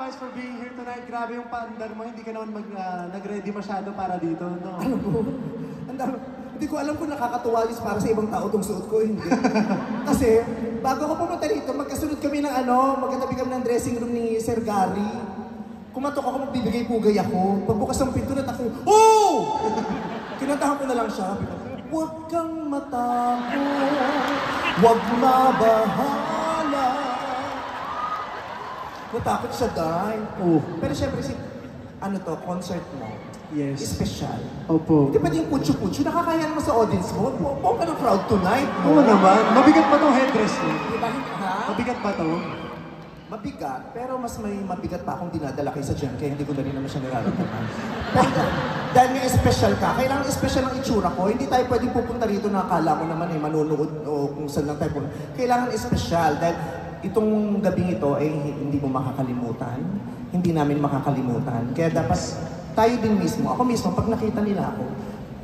Vice, for being here tonight. Grabe yung paandar mo. Hindi ka naman nag-ready masyado para dito, no? Ano po? Hindi ko alam kung nakakatuwa is para sa ibang tao itong suot ko, hindi. Kasi, bago ko pumunta dito, magkasunod kami ng magkatabi kami ng dressing room ni Sir Gary. Kumatok ako, magbibigay-pugay ako. Pagbukas ng pinto, natakot, oh! Kinantahan ko na lang siya. Huwag kang matakot, huwag mabahala. Natakot siya, Day. Oh. Pero syempre, concert mo. Yes. Special. Opo. Hindi pwede yung putyo-putyo. Nakakaya naman sa audience mo. Buong ka ng crowd tonight. Oo naman. Mabigat pa tong headdress mo. Diba? Ha? Mabigat pa to? Mabigat, pero mas may mabigat pa akong dinadala kaysa dyan, kaya hindi ko na rin naman siya nararamdaman. Dahil nga special ka, kailangan special ang itsura ko. Hindi tayo pwedeng pupunta rito na akala ko naman manonood o kung saan lang tayo pupunta. Kailangan special dahil itong gabing ito ay hindi mo makakalimutan. Hindi namin makakalimutan. Kaya dapat tayo din mismo, ako mismo, pag nakita nila ako,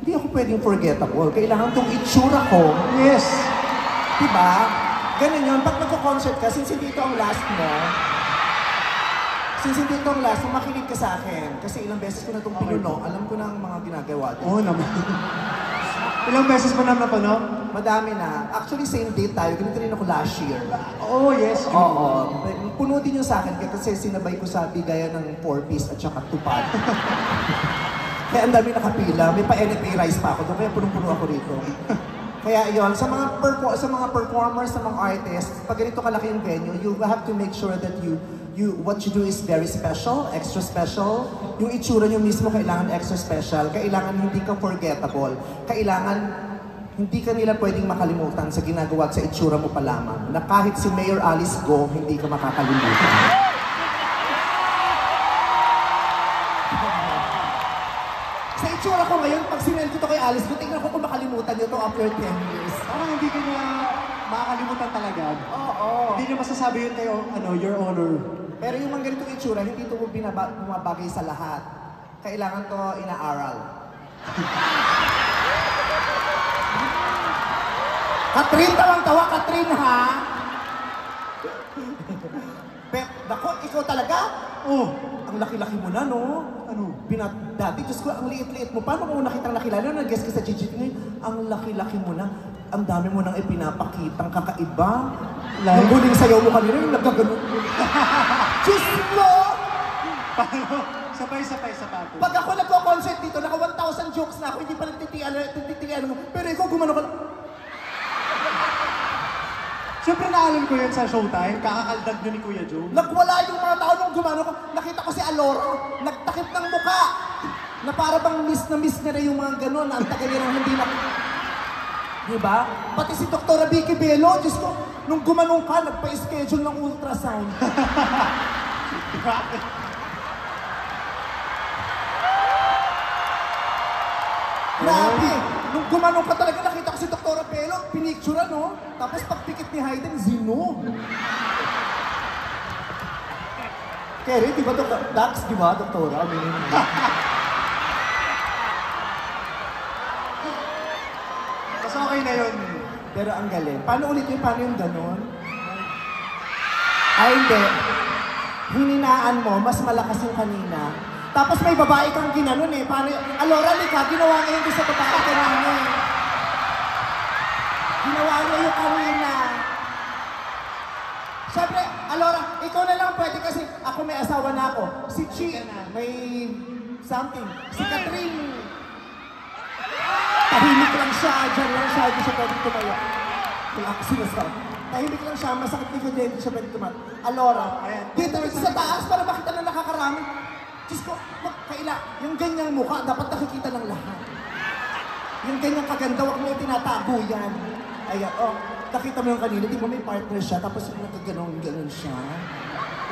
hindi ako pwedeng forgettable. Kailangan itong itsura ko. Yes! Diba? Ganun yun. Pag magko-concert ka, since hindi ito ang last mo, makinig ka sa akin. Kasi ilang beses ko na itong pinuno, alam ko na ang mga ginagawa doon. Oo naman. Ilang beses mo na napano? Madami na. Actually, same date tayo. Ganito rin ako last year. Oh, yes. Oo. Puno din yung sa akin kasi sinabay ko sa bigayan ng 4-piece at saka tupad. Kaya ang dami nakapila. May pa-NFA rice pa ako doon. Kaya punong-puno ako rito. Kaya yon sa mga performers, sa mga artists, pag ganito kalaki yung venue, you have to make sure that what you do is very special, extra special. Yung itsura nyo mismo kailangan extra special. Kailangan hindi ka forgettable. Kailangan hindi ka nila pwedeng makalimutan sa ginagawa at sa itsura mo pa lamang. Na kahit si Mayor Alice Go, hindi ka makakalimutan. Sa itsura ko ngayon, pag sinend ko to kay Alice Go, tingnan ko kung makalimutan nyo to after 10 years. Parang hindi ka niya makakalimutan talaga. Oo. Hindi niya masasabi yun kayo, your honor. Pero yung mga ganitong itsura, hindi ito bumabagay sa lahat. Kailangan to inaaral. Katrin, tawang-tawa, Katrin, ha? Nako, ikaw talaga? Oh, Ang laki-laki mo na, no? ano? Dati, Diyos ko, ang liit-liit mo. Paano kung nakitang nakilala? Nag-guess ka sa GG ngayon, ang laki-laki mo na. Ang dami mo nang ipinapakitang kakaiba. Yung huling sayaw mo kanina, yung nagkaganon. Diyos mo! Paano? Sabay-sabay sa pato. Pag ako nagko-concert dito, naka 1,000 jokes na ako, hindi pa nagtitian mo. Pero ikaw, gumano ka. Siyempre naalam ko yun sa Showtime, kakakaldag nyo ni Kuya Joe. Nagwala yung mga tao nung gumano ko. Nakita ko si Alora, nagtakip ng muka. Na para bang miss niya na yung mga ganon, na ang tagal niya nang hindi na... Diba? Pati si Dr. Vicky Bello, Diyos ko, nung gumanong ka, nagpa-schedule ng ultrasound. Grabe! Nung gumanong ka talaga, nakita ko si Dr. Bello, pinicture no? Tapos pagpikit ni Hayden, zino. Kerry, di ba Dax, di ba, Doktora? Mas okay na yun. Pero ang galing. Paano ulit yung paano yung ganon? Ay, hindi. Hininaan mo, mas malakas yung kanina. Tapos may babae kang ginanon eh. Paano yung... Alora, Lika, ginawa nga yung sa babae kanina. Ginawa nga yung kanina. Siyempre, Alora, ikaw na lang pwede kasi ako may asawa na ako. Si Chi, may something. Si Catherine, tahimik lang siya, dyan lang siya, hindi siya pwede tumayo. Kung ako sinasabi. Tahimik lang siya, masakit ni Kuya, hindi siya pwede tumayo. Alora, dito sa taas para makita na nakakarami. Diyos ko, yung ganyang mukha, dapat nakikita ng lahat. Yung ganyang kaganda, wag mo tinatago yan. Ayan, oh. Nakita mo yung kanina, di ba may partner siya, tapos yung nagaganon siya.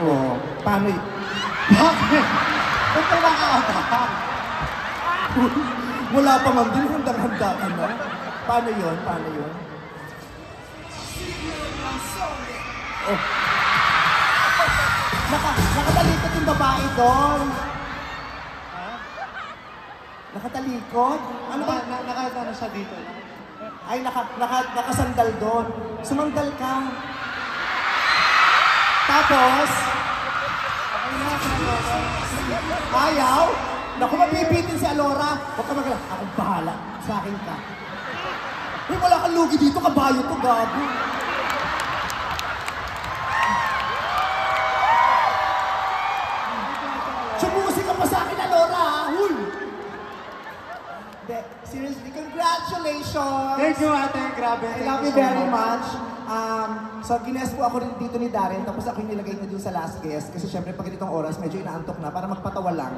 Oh, paano yun? Bakit? Ba't ka nakakata? Wala pa man din, handang-handa ka na. Paano yun? Paano yun? Oh. Nakatalikod yung babae doon. Nakatalikod? Ano ba? Nakatano siya dito. Ay, nakasandal doon. Sumandal ka. Tapos, Ayaw? Naku, mapipitin si Alora. Huwag ka magala. Akong bahala. Sa akin ka. Uy, wala kang lugi dito. Kabayo to, gago. Sumusi ka pa sa akin, Alora, ha? Huy! Seriously, congratulations! Thank you, ate. Grabe. I Thank love you so very much. much. So, gines po ako rin dito ni Darren, tapos ako yung nilagay na dun sa last guest. Kasi syempre, pag ganitong oras, medyo inaantok na para magpatawa lang.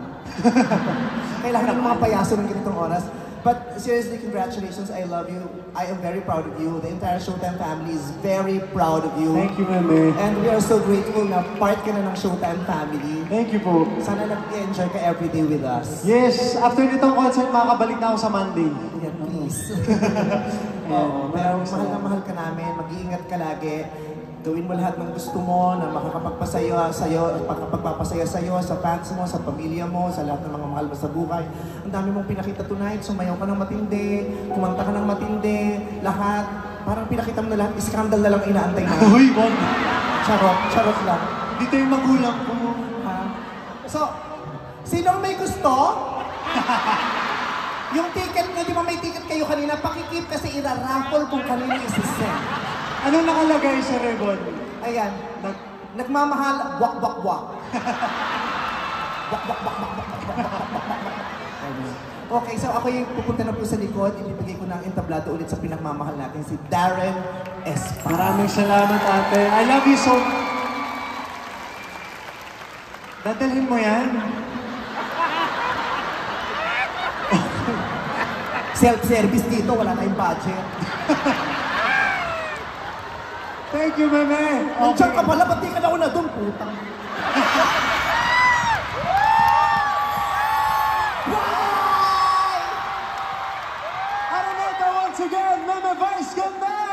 Kailangan ng mga payaso ng ganitong oras. But seriously, congratulations. I love you. I am very proud of you. The entire Showtime family is very proud of you. Thank you, meme. And we are so grateful na part ka na ng Showtime family. Thank you po. Sana nag-enjoy ka everyday with us. Yes, after nitong concert, makakabalik na ako sa Monday. Yeah, please. Oo, Pero maraming mahal na salamat. mahal ka namin. Mag-iingat ka lagi. Gawin mo lahat ng gusto mo na makakapagpasaya sa'yo, pagpapasaya sa'yo, sa fans mo, sa pamilya mo, sa lahat ng mga mahal mo sa buhay. Ang dami mong pinakita tonight. Sumayaw ka ng matindi, kumanta ka ng matindi, lahat. Parang pinakita mo na lahat. Iskandal na lang inaantay na. Uy, wag. Charot, charot lang. Dito yung magulang ko. Ha? So, sinong may gusto? Yung ticket nyo, di ba may ticket kayo kanina? Pakikip kasi ira-raffle kung kanina isi-send. Anong nakalagay sa ribbon? Ayan, nagmamahal, wak, wak, wak. Wak, wak, wak, wak, wak, wak, wak, wak, wak, wak, wak. Okay, so ako yung pupunta na po sa likod. Ibibigay ko ng entablado ulit sa pinagmamahal natin, si Darren Espa. Maraming salamat, ate. I love you so much. Dadalhin mo yan? Self-service dito, wala tayong budget. Thank you, meme. Nandiyan ka pala, ba't di ka nauna doon, putang? Araneta once again, Meme Vice, ganda!